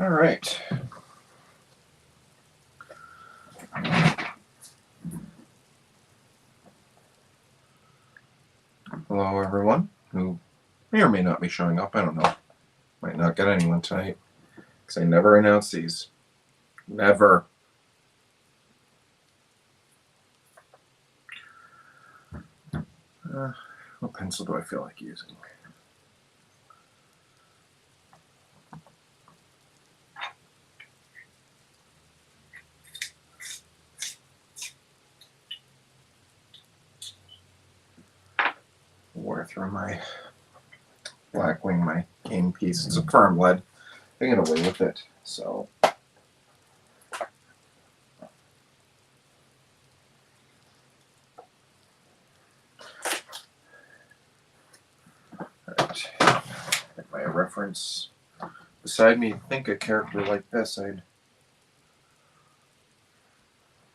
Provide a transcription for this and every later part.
All right. Hello, everyone who may or may not be showing up. I don't know. Might not get anyone tonight because I never announce these. Never. What pencil do I feel like using? Wore through my Blackwing, my game piece. It's a firm lead. I get away with it, so. Alright. Get my reference beside me. Think a character like this, I'd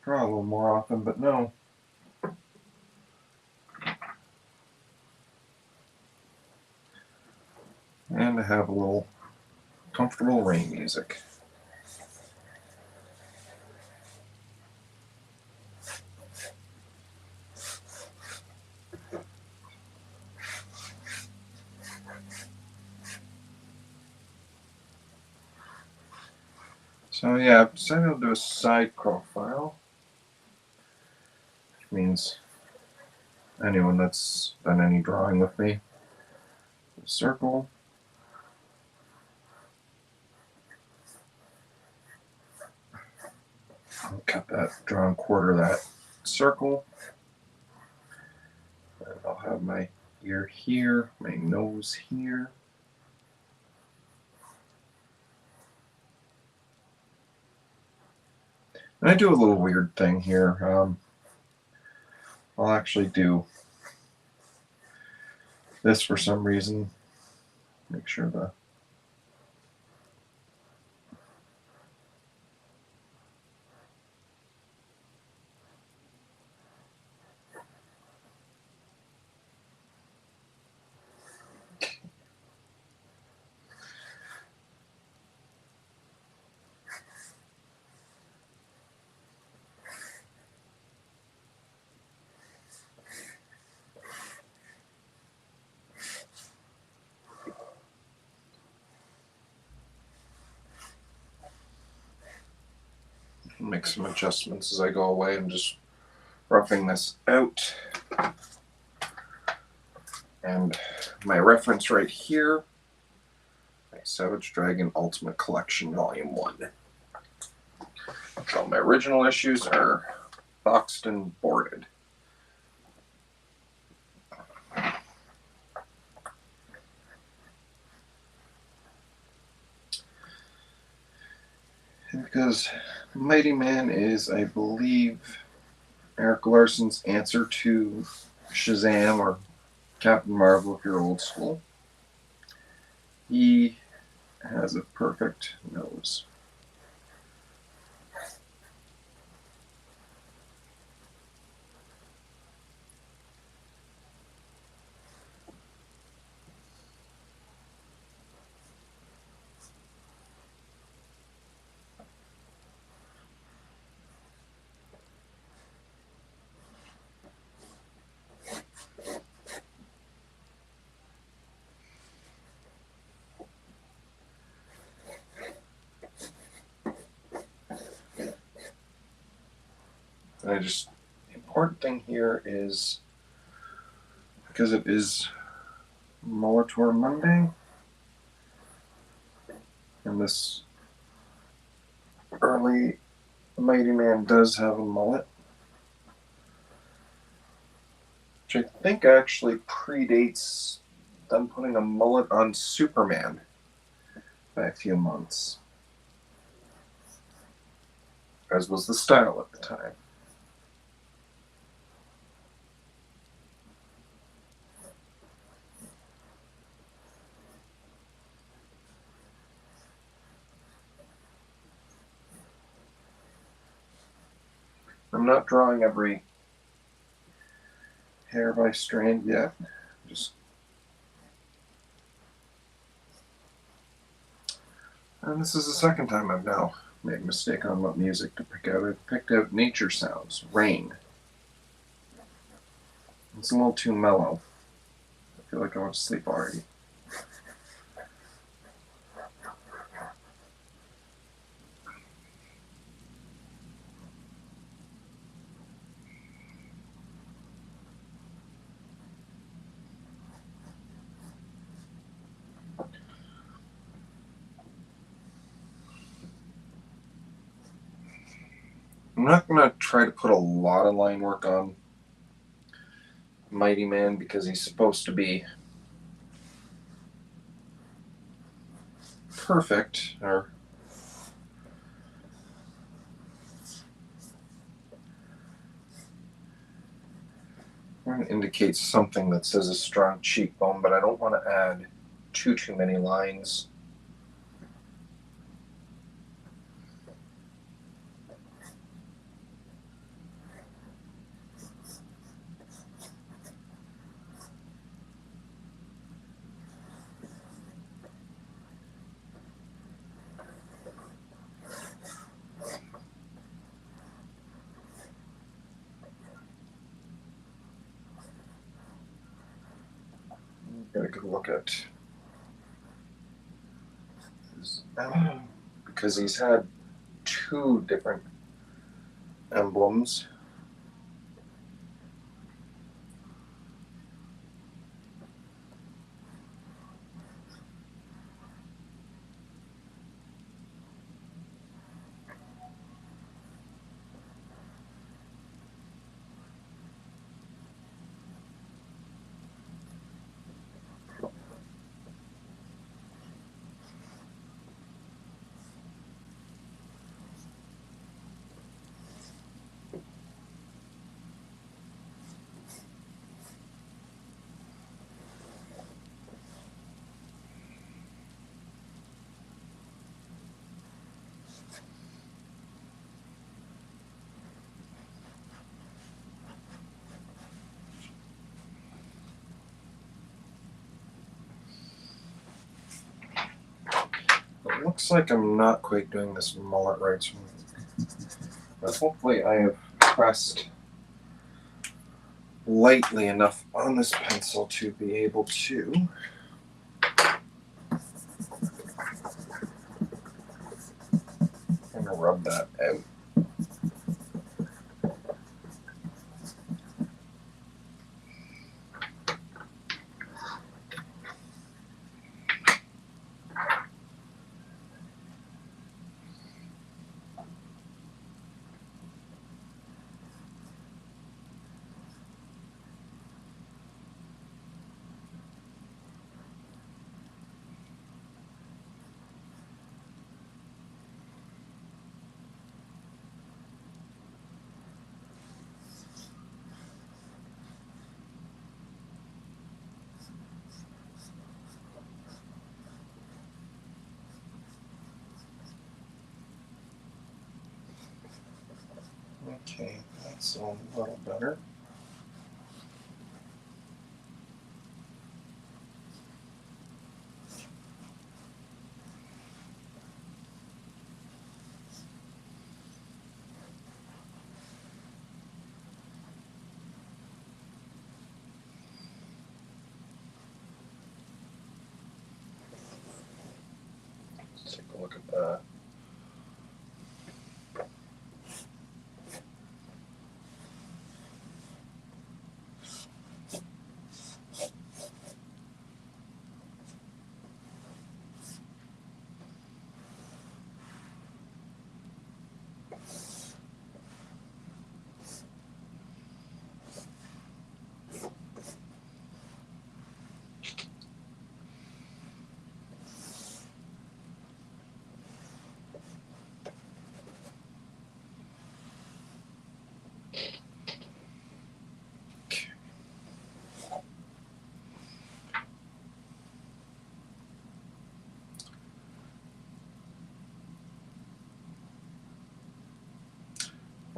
draw a little more often, but no. And to have a little comfortable rain music. So yeah, I've decided to do a side profile. Which means anyone that's done any drawing with me. A circle. I'll cut that, draw and quarter that circle. And I'll have my ear here, my nose here. And I do a little weird thing here. I'll actually do this for some reason. Make sure the make some adjustments as I go away. I'm just roughing this out. And my reference right here, my Savage Dragon Ultimate Collection Volume 1. So my original issues are boxed and boarded. And because Mighty Man is, I believe, Erik Larsen's answer to Shazam or Captain Marvel if you're old school, he has a perfect nose. And the important thing here is, because it is Mulletor Monday, and this early Mighty Man does have a mullet, which I think actually predates them putting a mullet on Superman by a few months, as was the style at the time. I'm not drawing every hair by strand yet. And this is the second time I've now made a mistake on what music to pick out. I picked out nature sounds, rain. It's a little too mellow. I feel like I want to sleep already. I'm not going to try to put a lot of line work on Mighty Man because he's supposed to be perfect, or indicates something that says a strong cheekbone, but I don't want to add too many lines. Get a good look at his emblem, because he's had two different emblems. It looks like I'm not quite doing this mullet right, but hopefully I have pressed lightly enough on this pencil to be able to kind of rub that out. Okay, that's a little better. Let's take a look at that.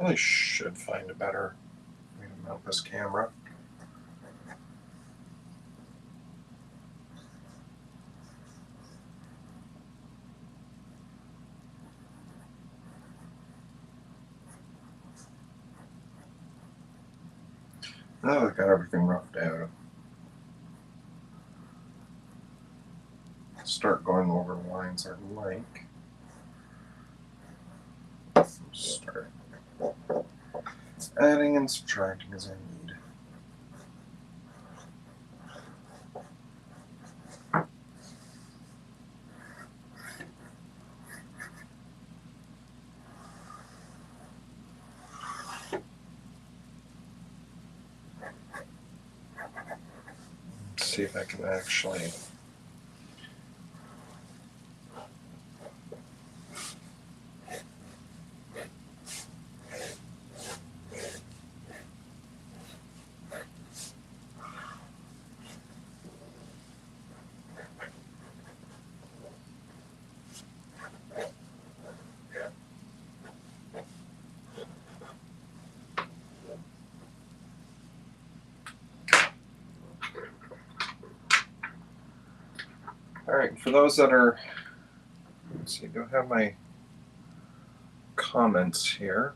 Really should find a better way to mount this camera. Now I've got everything roughed out. Start going over the lines I like. Start adding and subtracting as I need. Let's see if I can actually Alright, for those that are, let's see, do I have my comments here?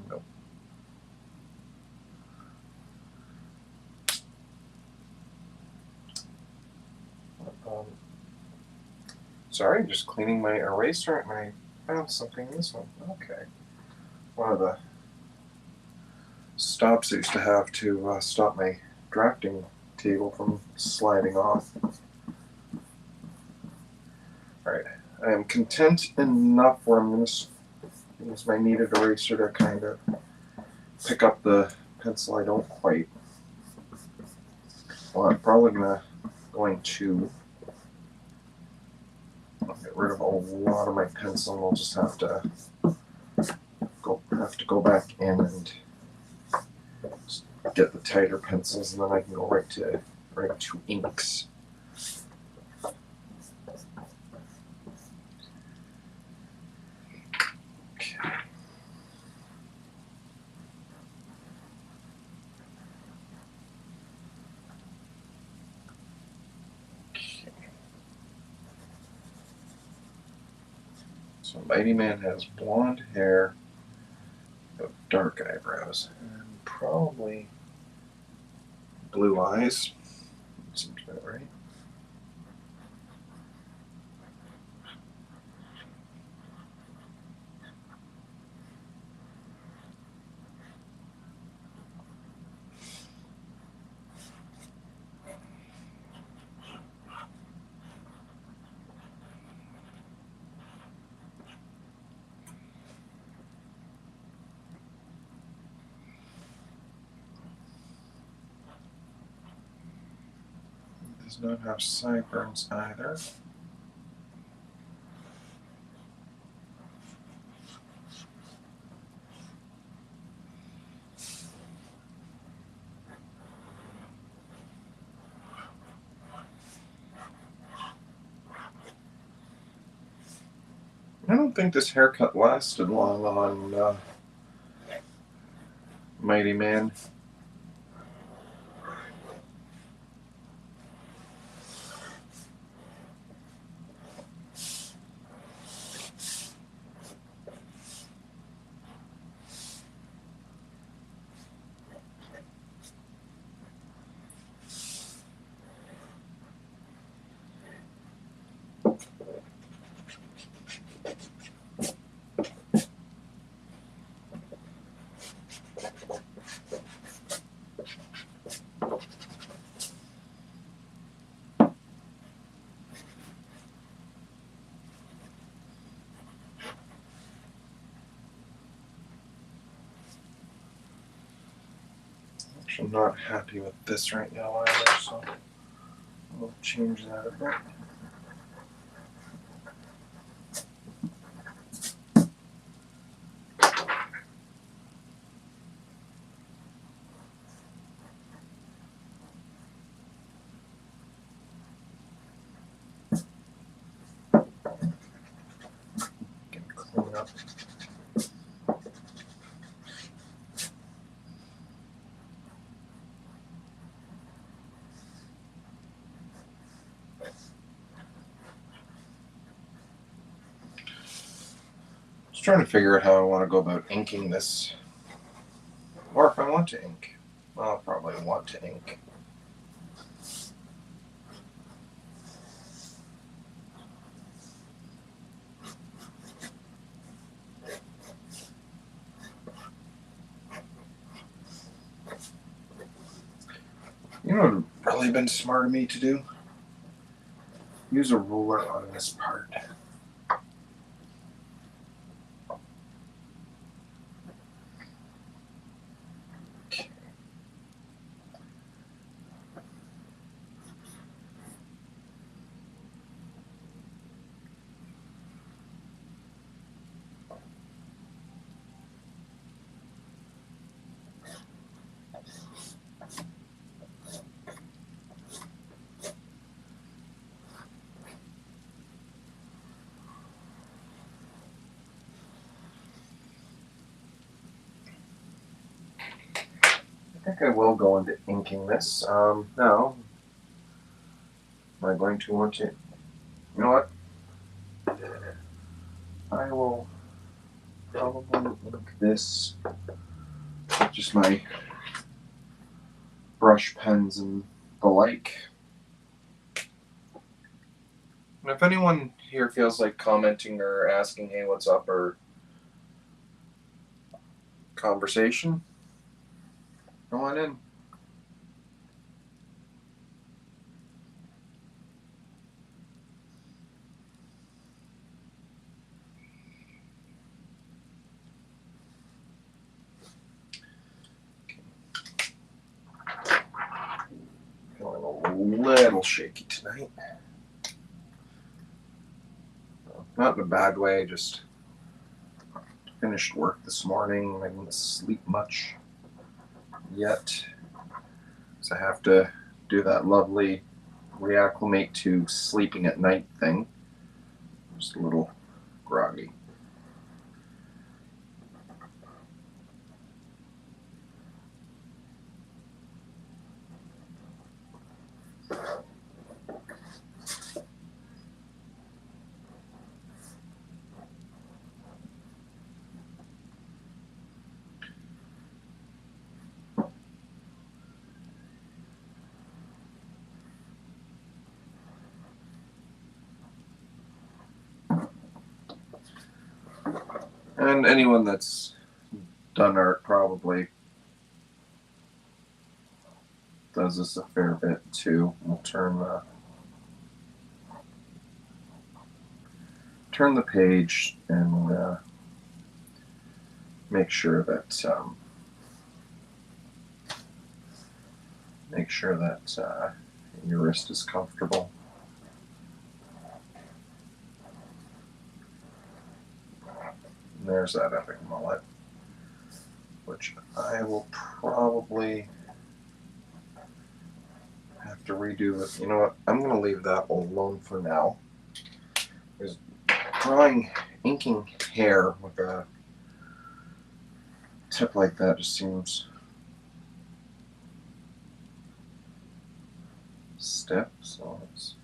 Nope. Sorry, just cleaning my eraser and I found something in this one. Okay. One of the stops I used to have to stop my drafting table from sliding off. Alright, I am content enough where I'm going to use my kneaded eraser to kind of pick up the pencil I don't quite. Well, I'm probably going to get rid of a lot of my pencil and we'll just have to go back in and get the tighter pencils and then I can go right to inks. So Mighty Man has blonde hair, but dark eyebrows, and probably blue eyes. Seems about right. Does not have sideburns either. I don't think this haircut lasted long on Mighty Man. I'm not happy with this right now either, so we'll change that a bit. Get clean up. Just trying to figure out how I want to go about inking this, or if I want to ink. I'll probably want to ink. You know what would have really been smart of me to do? Use a ruler on this part. Okay. I think I will go into inking this. Now, am I going to want to? You know what? I will probably ink this with just my brush pens and the like. And if anyone here feels like commenting or asking, hey, what's up, or conversation, go on in. Feeling a little shaky tonight. Not in a bad way, just finished work this morning. I didn't sleep much yet, so I have to do that lovely reacclimate to sleeping at night thing. Just a little groggy. And anyone that's done art probably does this a fair bit too. We'll turn the page and make sure that your wrist is comfortable. And there's that epic mullet, which I will probably have to redo it. You know what? I'm going to leave that alone for now. Because inking hair with a tip like that just seems stiff. So it's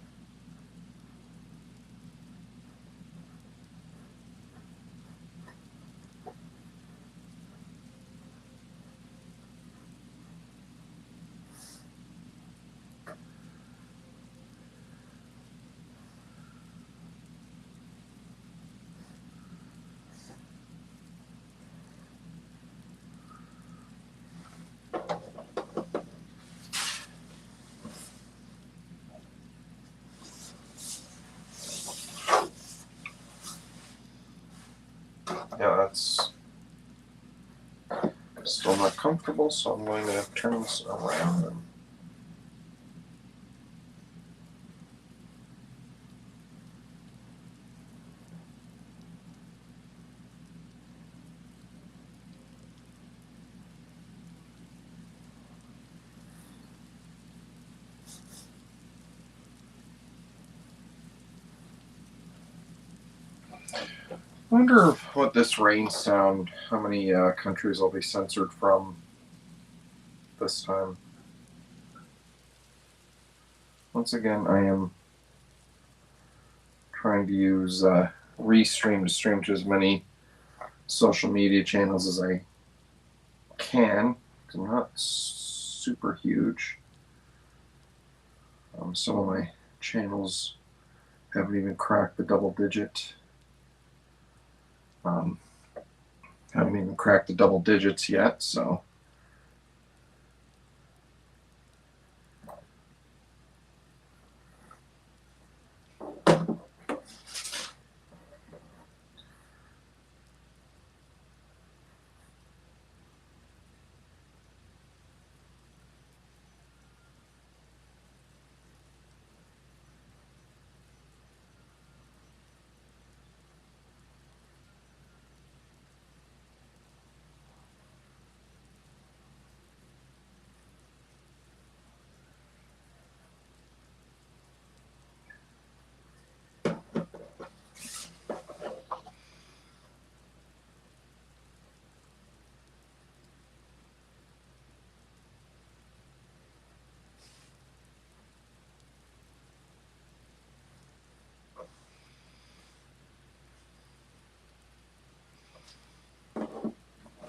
that's still not comfortable, so I'm going to turn this around and I wonder what this rain sound, how many countries will be censored from this time. Once again, I am trying to use Restream to stream to as many social media channels as I can. I'm not super huge. Some of my channels haven't even cracked the double digit. Haven't even cracked the double digits yet, so.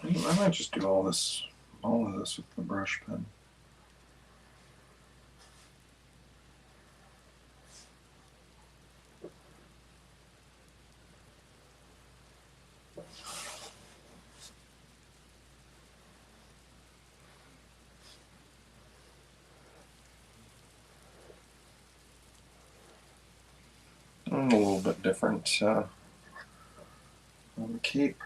I might just do all of this with the brush pen. A little bit different on the cape.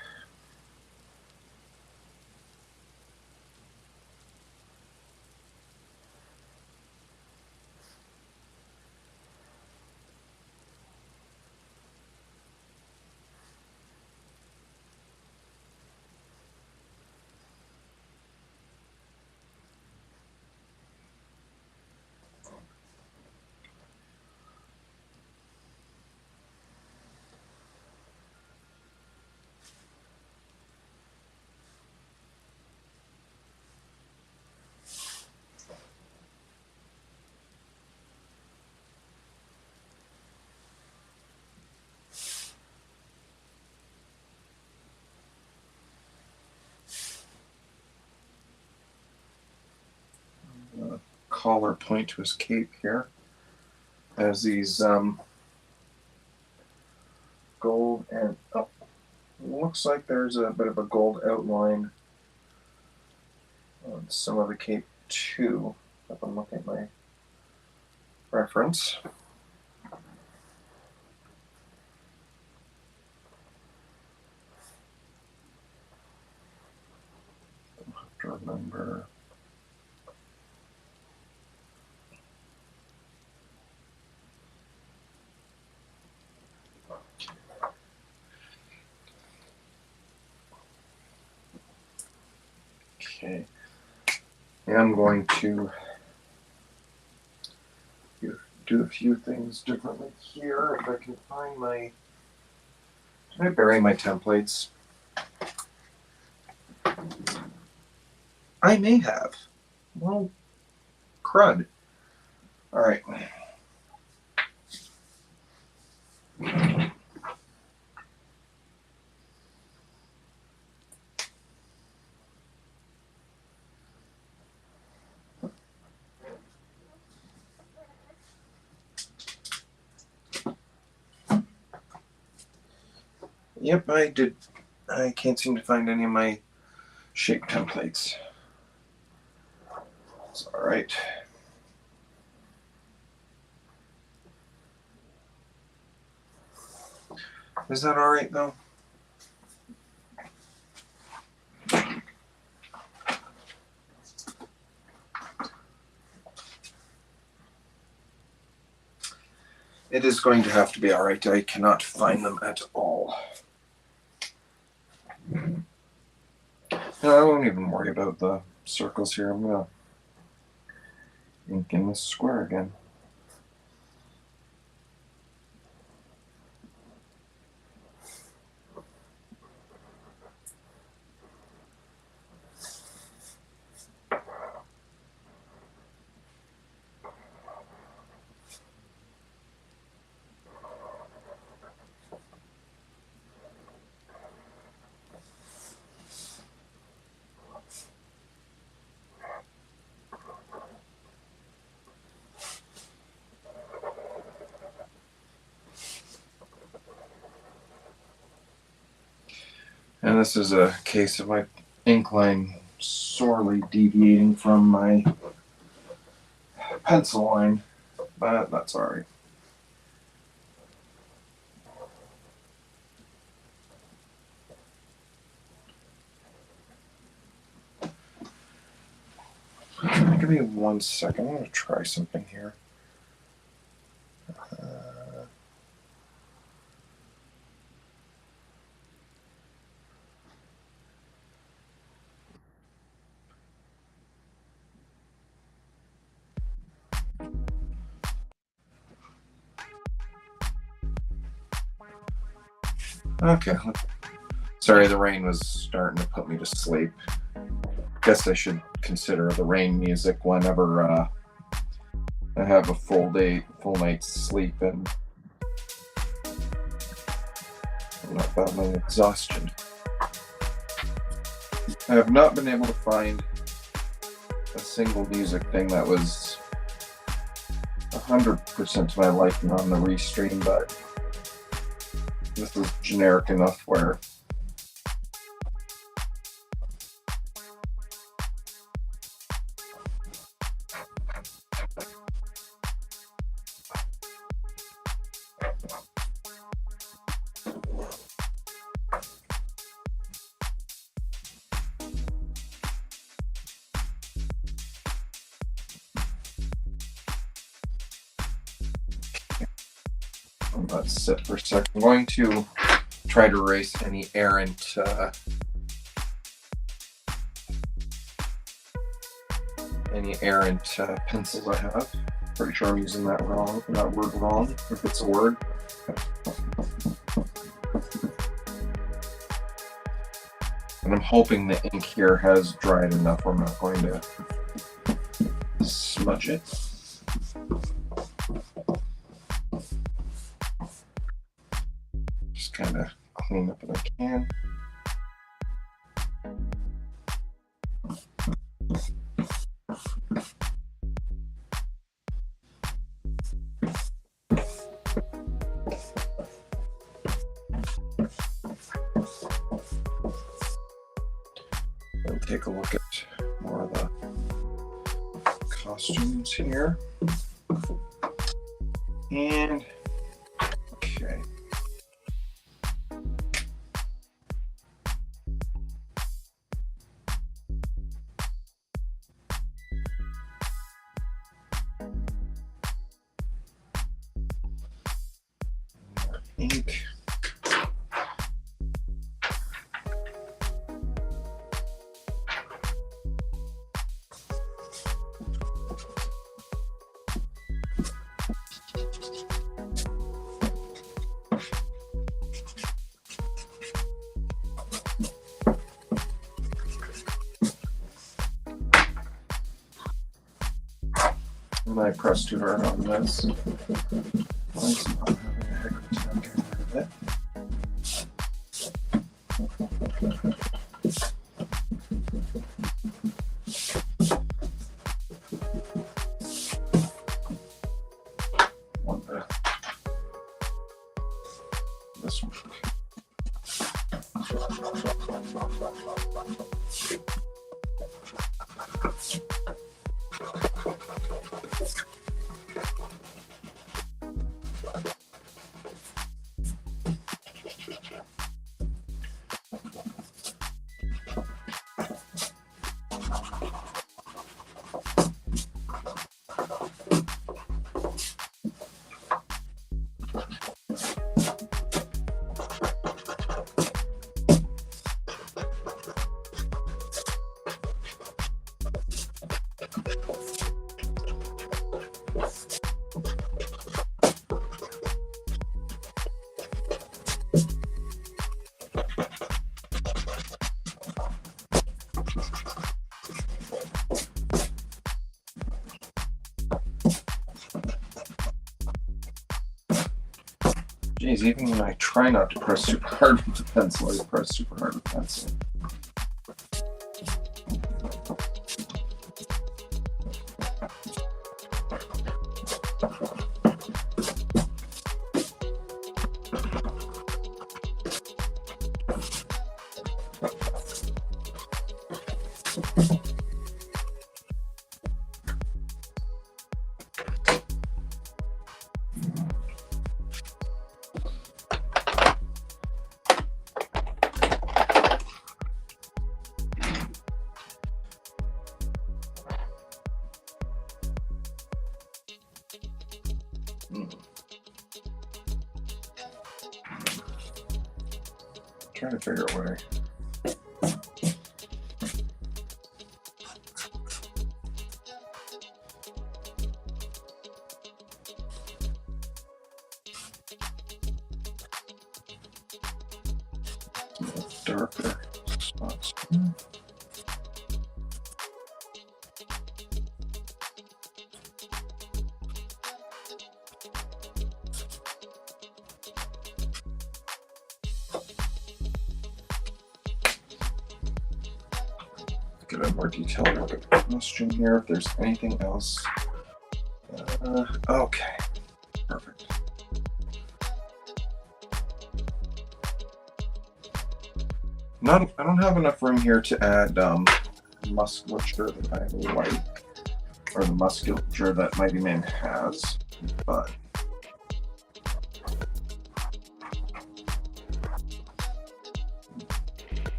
Collar point to his cape here. Has these gold and looks like there's a bit of a gold outline on some of the cape too. If I'm looking at my reference. I'll have to remember. Okay, I'm going to do a few things differently here. If I can find my, did I bury my templates? I may have. Well, crud. All right. Yep, I did. I can't seem to find any of my shape templates. It's all right. Is that all right though? It is going to have to be all right. I cannot find them at all. No, I won't even worry about the circles here. I'm going to ink in this square again. And this is a case of my ink line sorely deviating from my pencil line, but that's alright. Give me 1 second. I'm going to try something here. Okay. Sorry, the rain was starting to put me to sleep. Guess I should consider the rain music whenever I have a full night's sleep and not battling exhaustion. I have not been able to find a single music thing that was 100% to my liking on the restream, but this is generic enough where let's sit for a second. I'm going to try to erase any errant pencils I have. Pretty sure I'm using that word wrong, if it's a word. And I'm hoping the ink here has dried enough where I'm not going to smudge it. Just kind of clean up what I can. And take a look at more of the costumes here. And okay. Ink. I pressed too hard on this. Why is it not having a heck of a time getting rid of it? This one. Geez, even when I try not to press super hard with the pencil, I press super hard with the pencil. Trying to figure out what darker spots. Get a more detailed look at the question here, if there's anything else. Okay, perfect. I don't have enough room here to add musculature that I like, or the musculature that Mighty Man has, but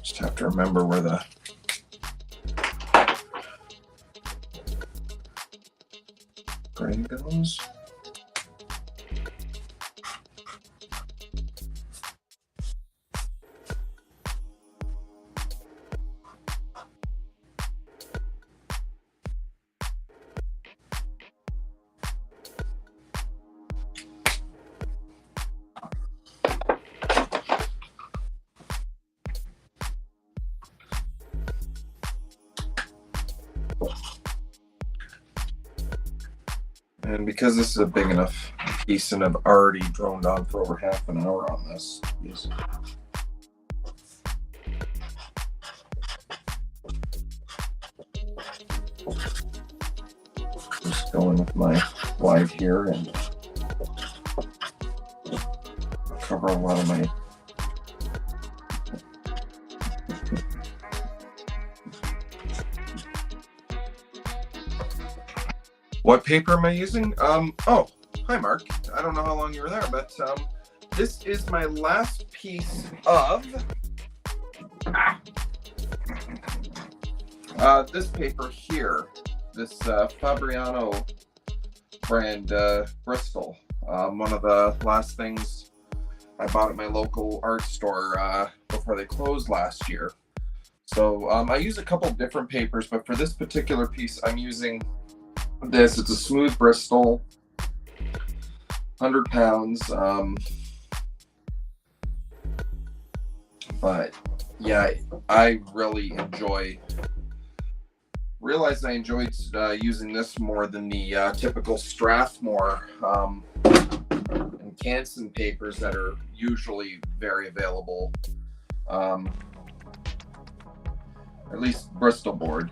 just have to remember where the grain goes. And because this is a big enough piece and I've already droned on for over half an hour on this, just going with my wide here and cover a lot of my What paper am I using? Oh, hi Mark. I don't know how long you were there, but this is my last piece of this paper here. This Fabriano brand Bristol. One of the last things I bought at my local art store before they closed last year. So I use a couple different papers, but for this particular piece I'm using this. It's a smooth Bristol, 100 pounds. But yeah, I really realized I enjoyed using this more than the typical Strathmore and Canson papers that are usually very available. At least Bristol board.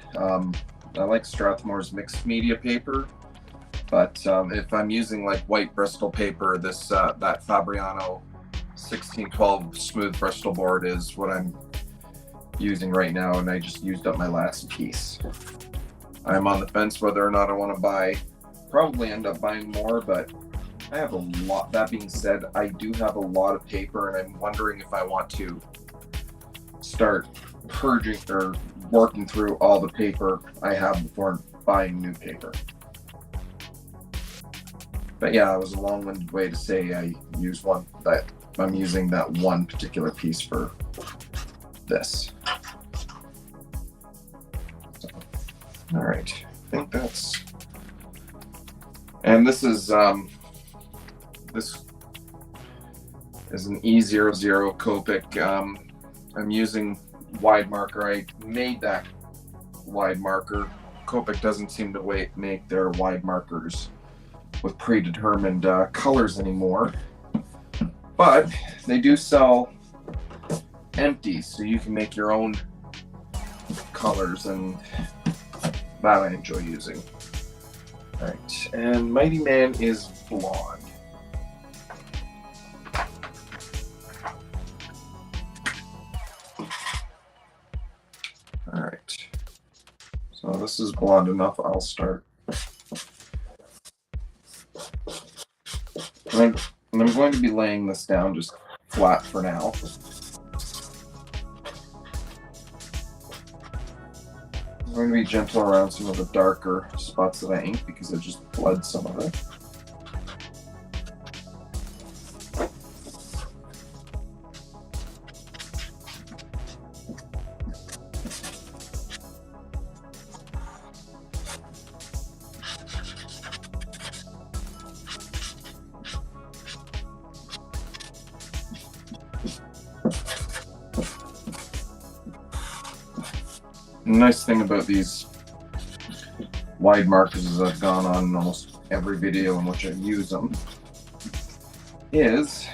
I like Strathmore's mixed media paper, but if I'm using like white Bristol paper, this that Fabriano 1612 smooth Bristol board is what I'm using right now, and I just used up my last piece. I'm on the fence whether or not I want to probably end up buying more, but I have a lot. That being said, I do have a lot of paper, and I'm wondering if I want to start purging or working through all the paper I have before buying new paper. But yeah, it was a long-winded way to say I use one, that I'm using that one particular piece for this. So, all right, I think that's, and this is an E00 Copic. I'm using wide marker. I made that wide marker. Copic doesn't seem to make their wide markers with predetermined colors anymore, but they do sell empties, so you can make your own colors, and that I enjoy using. All right, and Mighty Man is blonde. All right, so this is blonde enough. I'll start. And I'm going to be laying this down just flat for now. I'm going to be gentle around some of the darker spots that I inked because I just bled some of it. The nice thing about these wide markers, as I've gone on in almost every video in which I use them, is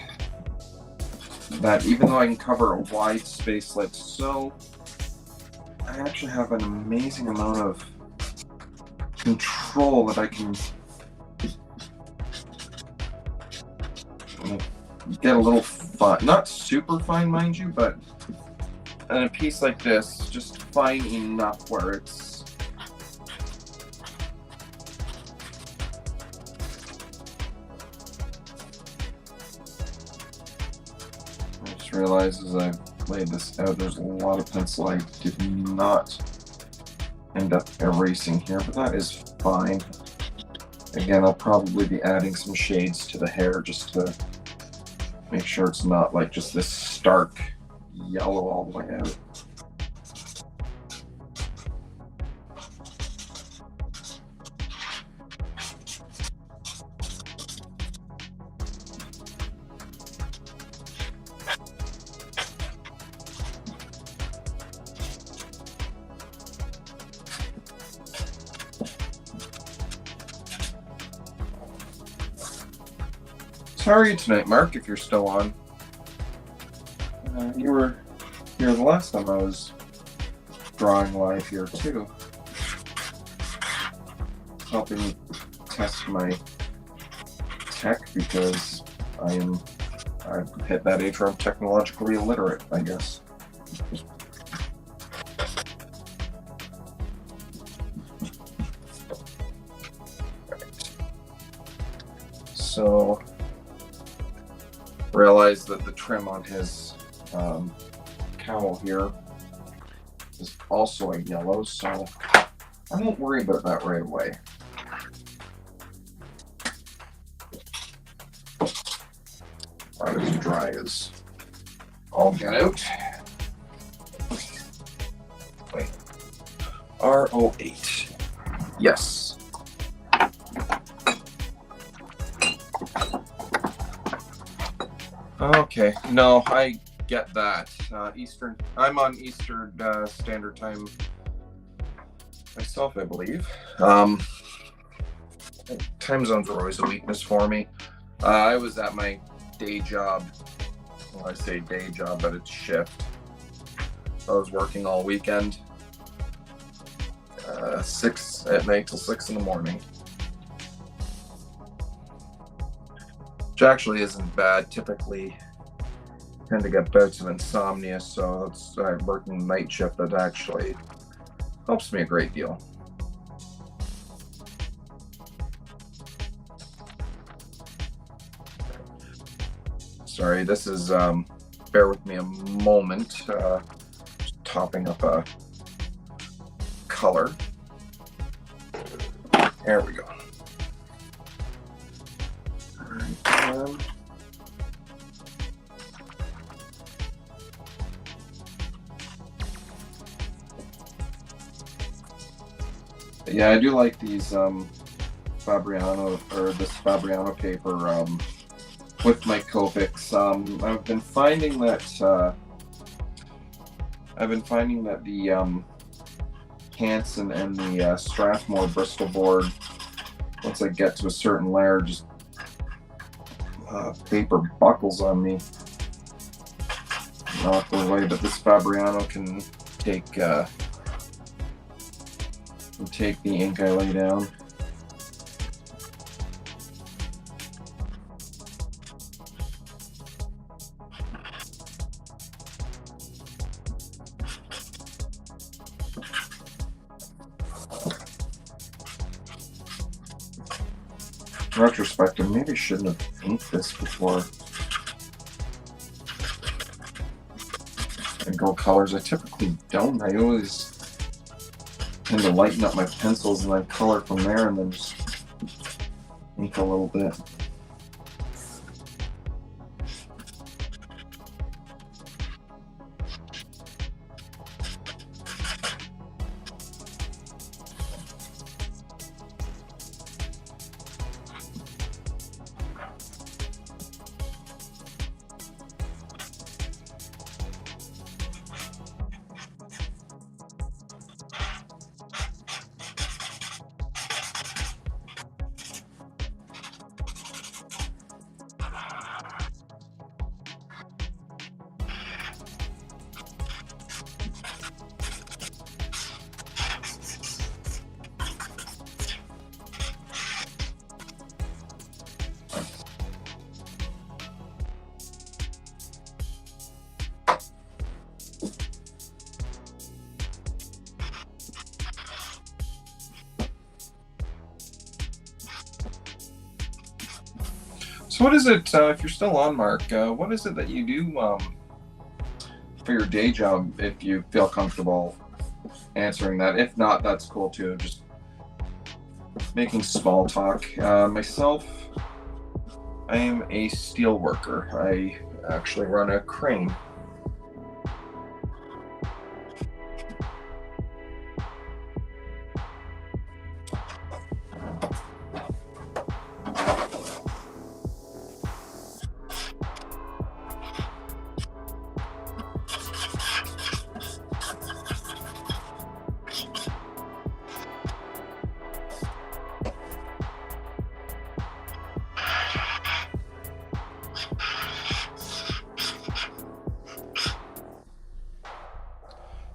that even though I can cover a wide space like so, I actually have an amazing amount of control that I can get a little fine, not super fine, mind you, but in a piece like this, just fine enough where it's I just realized as I laid this out, there's a lot of pencil I did not end up erasing here, but that is fine. Again, I'll probably be adding some shades to the hair just to make sure it's not like just this stark yellow all the way out. So how are you tonight, Mark, if you're still on? You were here the last time I was drawing live here too, helping me test my tech because I've hit that age where I'm technologically illiterate, I guess. So realize that the trim on his cowl here is also a yellow, so I won't worry about that right away. Right, as dry as all get out. Wait, R08. Yes. Okay, no, I get that. Eastern, I'm on Eastern Standard Time myself, I believe. Time zones are always a weakness for me. I was at my day job. Well, I say day job, but it's shift. I was working all weekend, 6 at night till 6 in the morning. Which actually isn't bad. Typically tend to get bouts of insomnia, so it's working night shift that actually helps me a great deal. Sorry, this is bear with me a moment, just topping up a color. There we go. Yeah, I do like these Fabriano, or this Fabriano paper with my Copics. I've been finding that the Hansen and the Strathmore Bristol board, once I get to a certain layer, just paper buckles on me. Not the way, but this Fabriano can take the ink I lay down. In retrospect, I maybe shouldn't have inked this before I go colors. I typically don't. I always tend to lighten up my pencils and then color from there and then just ink a little bit. So what is it, if you're still on, Mark, what is it that you do for your day job, if you feel comfortable answering that? If not, that's cool too, just making small talk. Myself, I am a steel worker. I actually run a crane.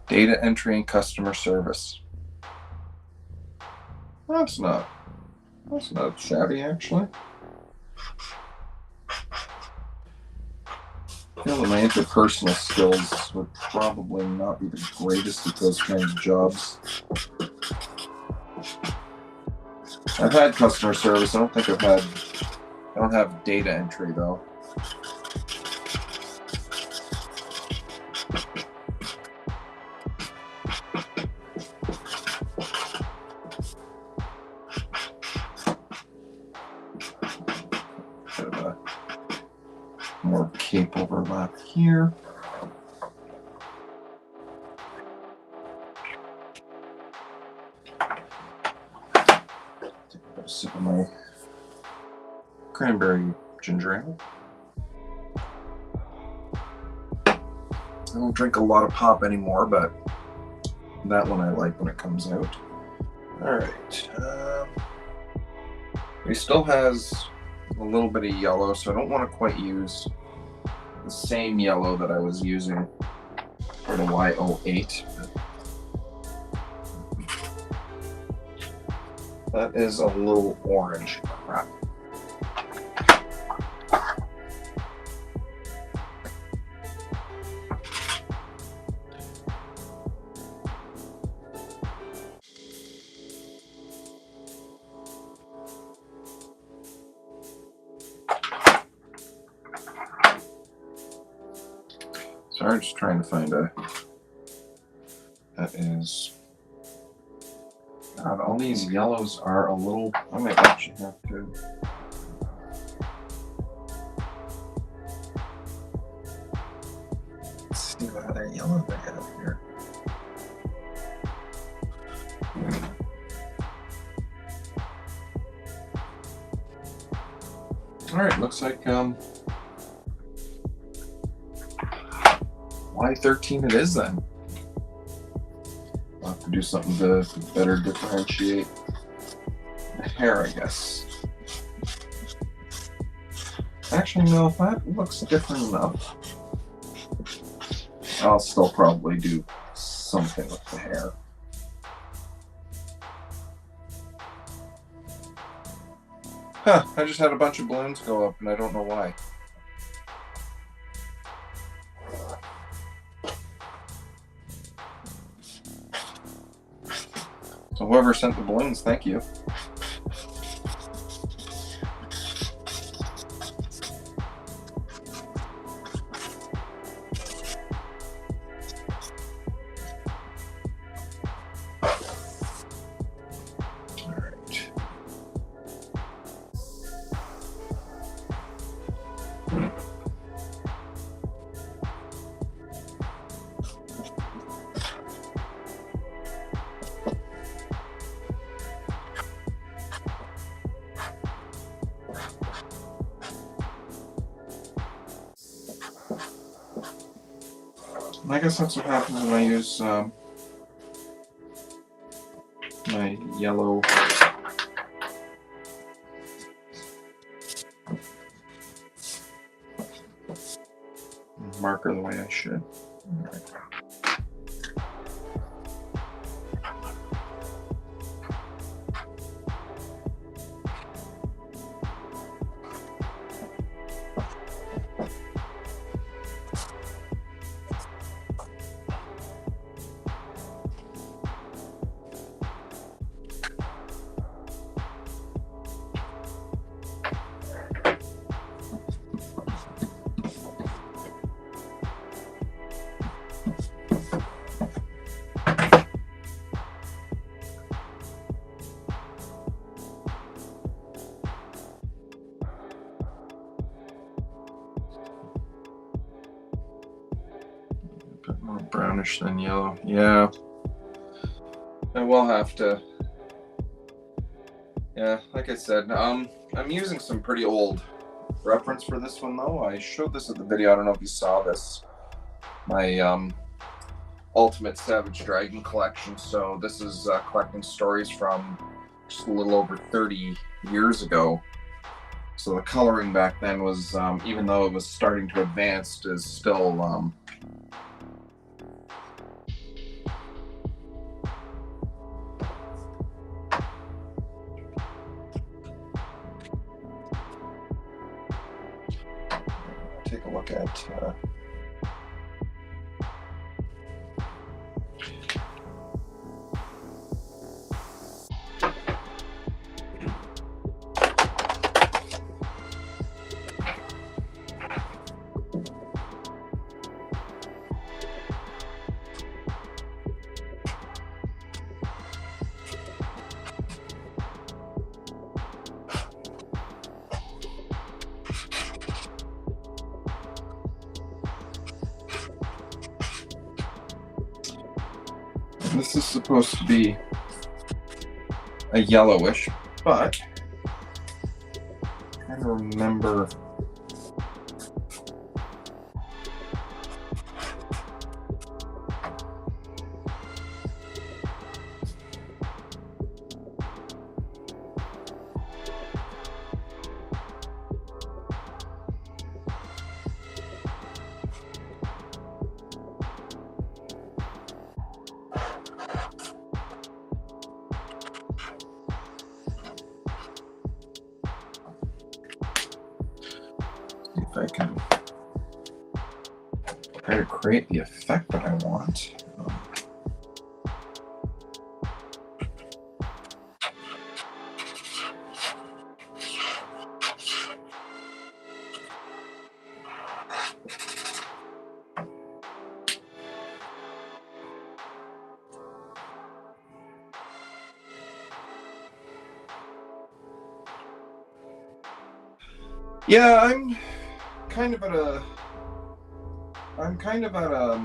Data entry and customer service. That's not shabby, actually. I feel that my interpersonal skills would probably not be the greatest at those kinds of jobs. I've had customer service. I don't have data entry though. More cape overlap here. Take a sip of my cranberry ginger ale. I don't drink a lot of pop anymore, but that one I like when it comes out. All right. It still has a little bit of yellow, so I don't want to quite use the same yellow that I was using for the Y08. That is a little orange. Crap. Sorry, just trying to find a. That is. God, all these yellows are a little. I might actually have to. Let's see what other yellow they have here. All right, looks like Y13 it is then. I'll have to do something to better differentiate the hair, I guess. Actually, no, that looks different enough. I'll still probably do something with the hair. Huh, I just had a bunch of balloons go up and I don't know why. So whoever sent the balloons, thank you. I guess that's what happens when I use my yellow marker the way I should. All right. A bit more brownish than yellow. Yeah. I will have to. Yeah, like I said, I'm using some pretty old reference for this one though. I showed this at the video. I don't know if you saw this. My Ultimate Savage Dragon collection. So this is collecting stories from just a little over 30 years ago. So the coloring back then was, even though it was starting to advance, is still take a look at this is supposed to be a yellowish, but I don't remember. If I can try to create the effect that I want. Yeah, I'm kind of at a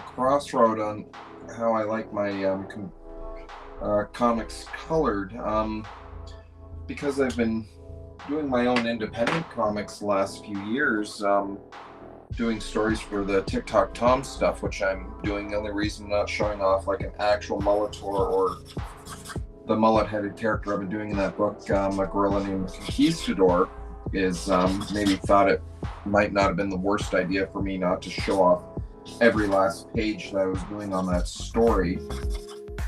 crossroad on how I like my comics colored, because I've been doing my own independent comics the last few years, doing stories for the TikTok Tom stuff, which I'm doing. The only reason I'm not showing off like an actual Mulletor or the mullet-headed character I've been doing in that book, a gorilla named Conquistador, is maybe thought it might not have been the worst idea for me not to show off every last page that I was doing on that story,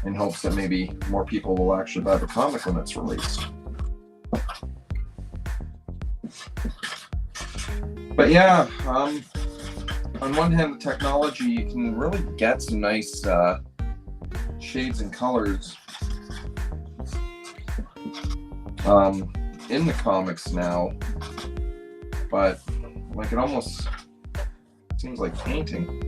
in hopes that maybe more people will actually buy the comic when it's released. But yeah, on one hand, the technology, you can really get some nice shades and colors in the comics now, but like it almost seems like painting.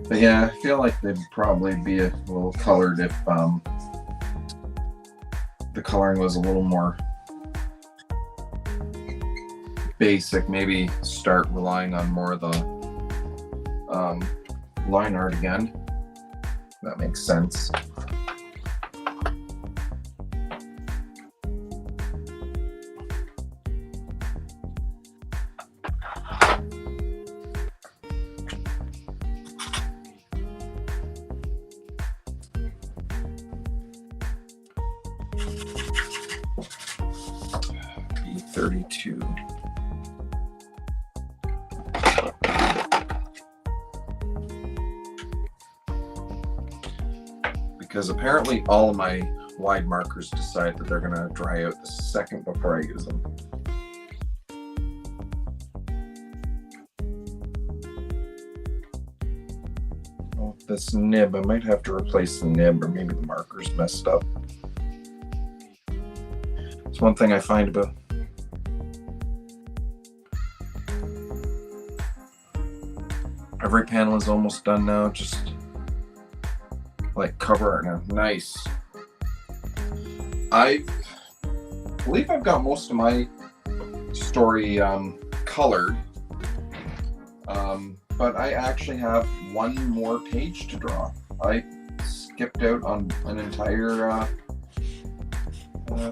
But yeah, I feel like they'd probably be a little colored if the coloring was a little more basic. Maybe start relying on more of the line art again. That makes sense. B32. Because apparently all of my wide markers decide that they're going to dry out the second before I use them. Oh, this nib, I might have to replace the nib, or maybe the marker's messed up. It's one thing I find about every panel is almost done now. Just like cover art now. Nice. I believe I've got most of my story colored, but I actually have one more page to draw. I skipped out on an entire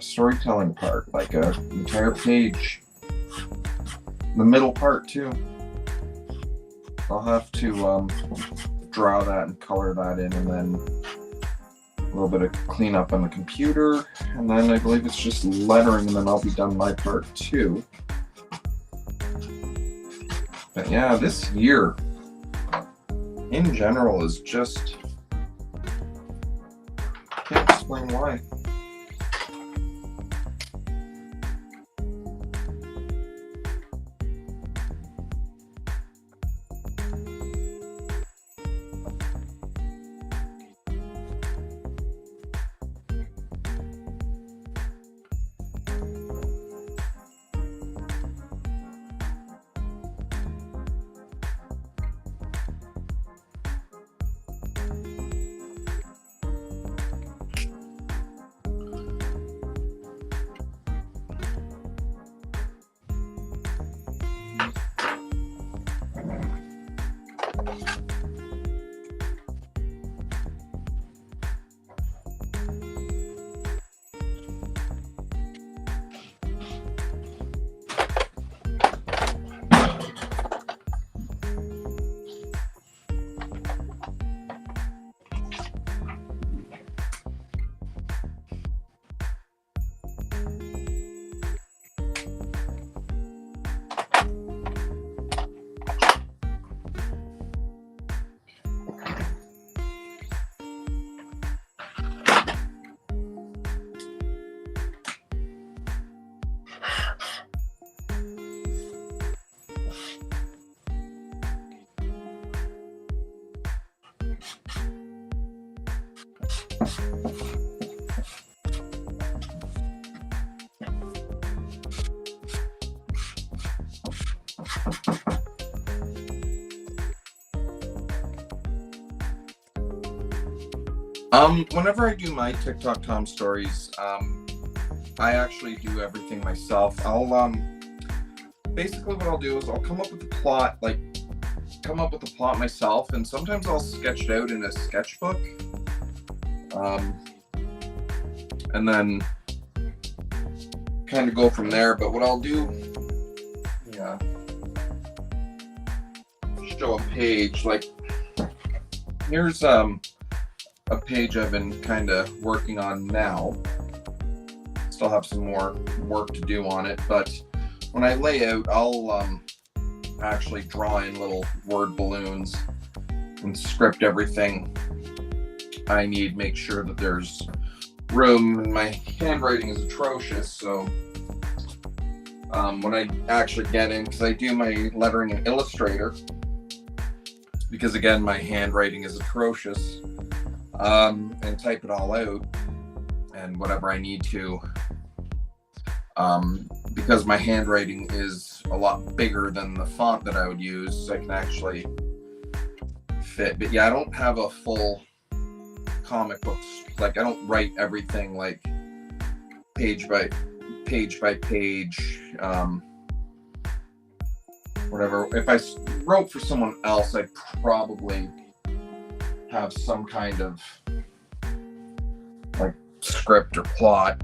storytelling part, like an entire page. The middle part too. I'll have to draw that and color that in, and then a little bit of cleanup on the computer, and then I believe it's just lettering, and then I'll be done my part too. But yeah, this year in general is just, can't explain why. Whenever I do my TikTok Tom stories, I actually do everything myself. I'll basically what I'll do is I'll come up with the plot, myself, and sometimes I'll sketch it out in a sketchbook, and then kind of go from there. But what I'll do, show a page, like here's a page I've been kind of working on now. Still have some more work to do on it, but when I lay out, I'll actually draw in little word balloons and script everything I need, make sure that there's room, and my handwriting is atrocious, so when I actually get in, because I do my lettering in Illustrator, because again my handwriting is atrocious, and type it all out and whatever I need to, because my handwriting is a lot bigger than the font that I would use, so I can actually fit. But yeah, I don't have a full comic book. Like, I don't write everything like page by page, whatever. If I wrote for someone else, I'd probably have some kind of like script or plot.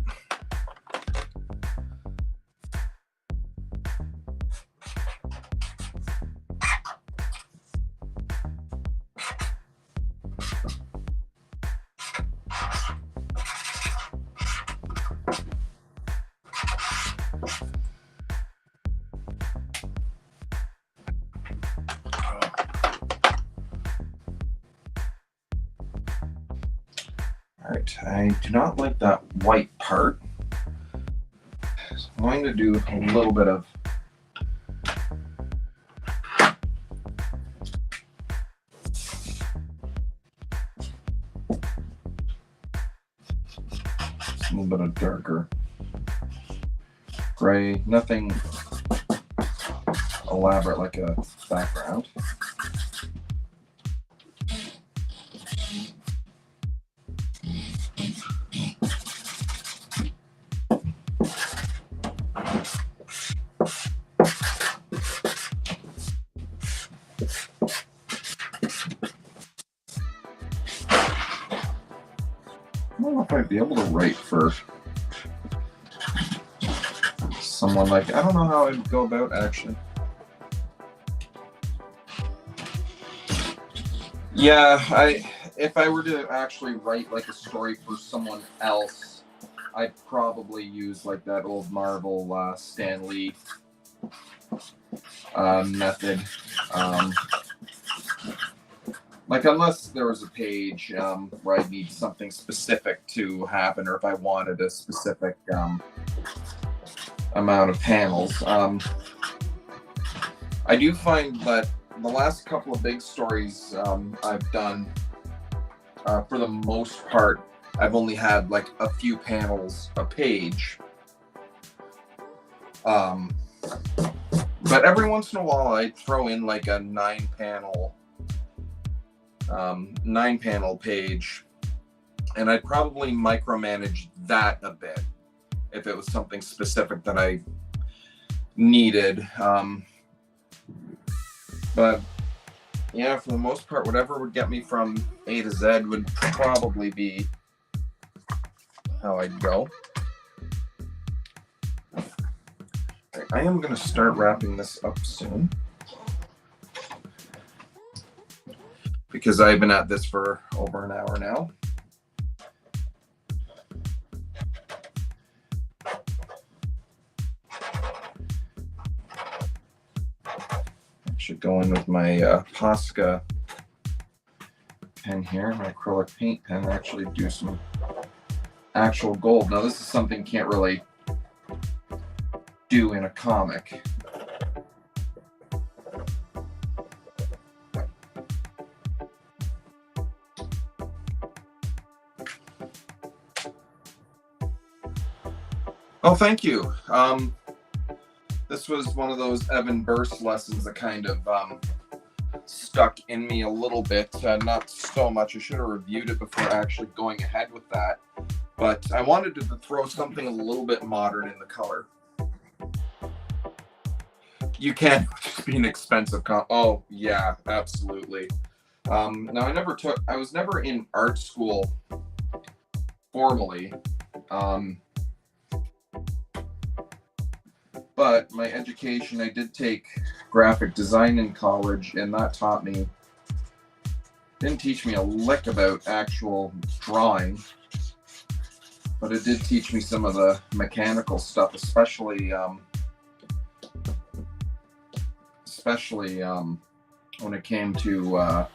Alright, I do not like that white part. So I'm going to do a little bit of darker gray, nothing elaborate like a background. I don't know if I'd be able to write for someone like, I don't know how I'd go about actually. Yeah, if I were to actually write like a story for someone else, I'd probably use like that old Marvel Stan Lee method. Like, unless there was a page where I need something specific to happen, or if I wanted a specific amount of panels. I do find that the last couple of big stories I've done, for the most part, I've only had like a few panels a page. But every once in a while, I throw in like a 9-panel page, and I'd probably micromanage that a bit if it was something specific that I needed. But yeah, for the most part, whatever would get me from A to Z would probably be how I'd go. I am going to start wrapping this up soon, because I've been at this for over an hour now. I should go in with my Posca pen here, my acrylic paint pen, and actually do some actual gold. Now, this is something you can't really do in a comic. Oh, thank you. This was one of those Evan Burst lessons that kind of stuck in me a little bit. Not so much. I should have reviewed it before actually going ahead with that. But I wanted to throw something a little bit modern in the color. You can't just be an expensive oh, yeah, absolutely. Now, I was never in art school formally. But my education, I did take graphic design in college, and that didn't teach me a lick about actual drawing, but it did teach me some of the mechanical stuff, especially when it came to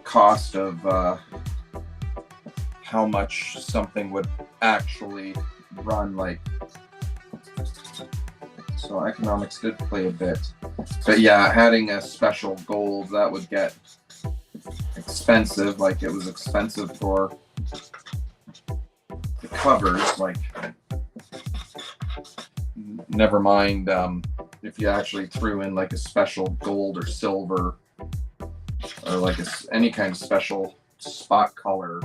cost of how much something would actually run. Like, so economics did play a bit, but yeah, adding a special gold, that would get expensive. Like, it was expensive for the covers, like, never mind if you actually threw in like a special gold or silver or like any kind of special spot color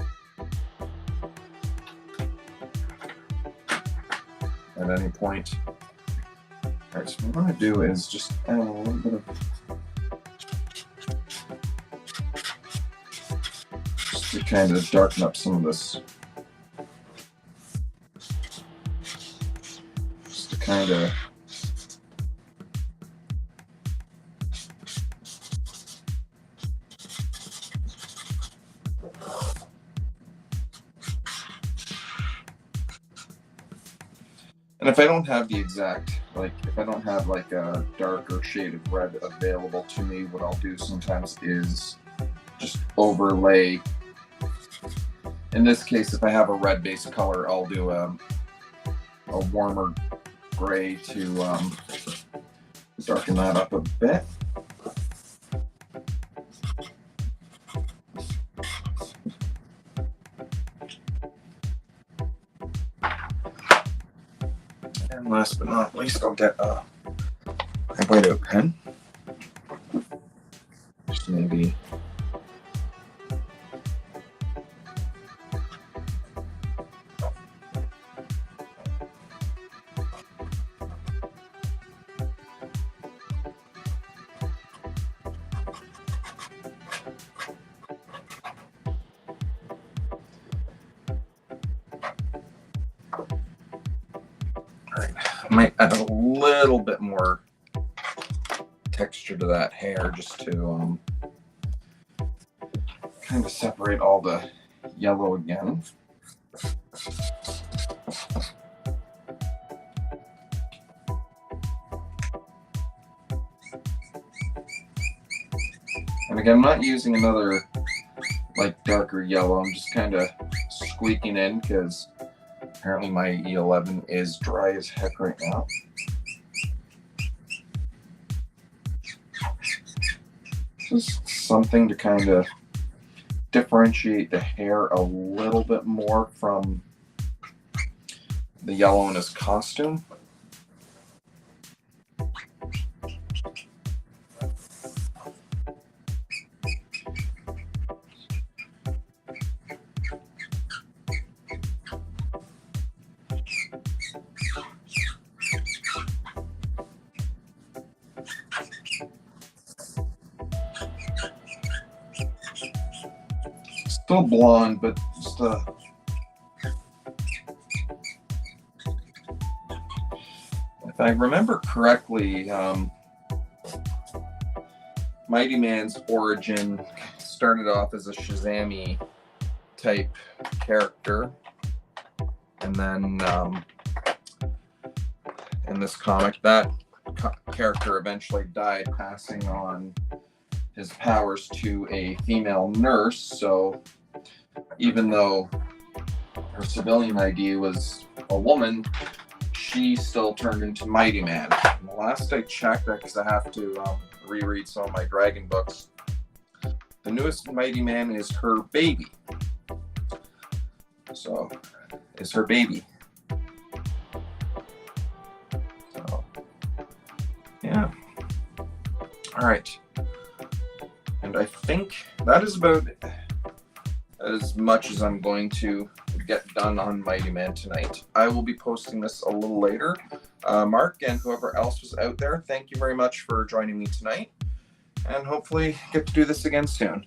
at any point. All right, so what I'm going to do is just add a little bit of, just to kind of darken up some of this. Just to kind of And if I don't have the exact, like if I don't have like a darker shade of red available to me, what I'll do sometimes is just overlay. In this case, if I have a red base color, I'll do a warmer gray to darken that up a bit. And last but not least, I'll get a whiteout pen. Just maybe I might add a little bit more texture to that hair just to kind of separate all the yellow again. And again, I'm not using another like darker yellow, I'm just kind of squeaking in because apparently my E11 is dry as heck right now. Just something to kind of differentiate the hair a little bit more from the yellow in his costume. Still blonde, but just if I remember correctly, Mighty Man's origin started off as a Shazam-y type character, and then in this comic, that character eventually died, passing on his powers to a female nurse. So even though her civilian ID was a woman, she still turned into Mighty Man. And the last I checked, because I have to reread some of my Dragon books, the newest Mighty Man is her baby. So, is her baby. So, yeah. All right. And I think that is about as much as I'm going to get done on Mighty Man tonight. I will be posting this a little later. Mark and whoever else was out there, thank you very much for joining me tonight. And hopefully get to do this again soon.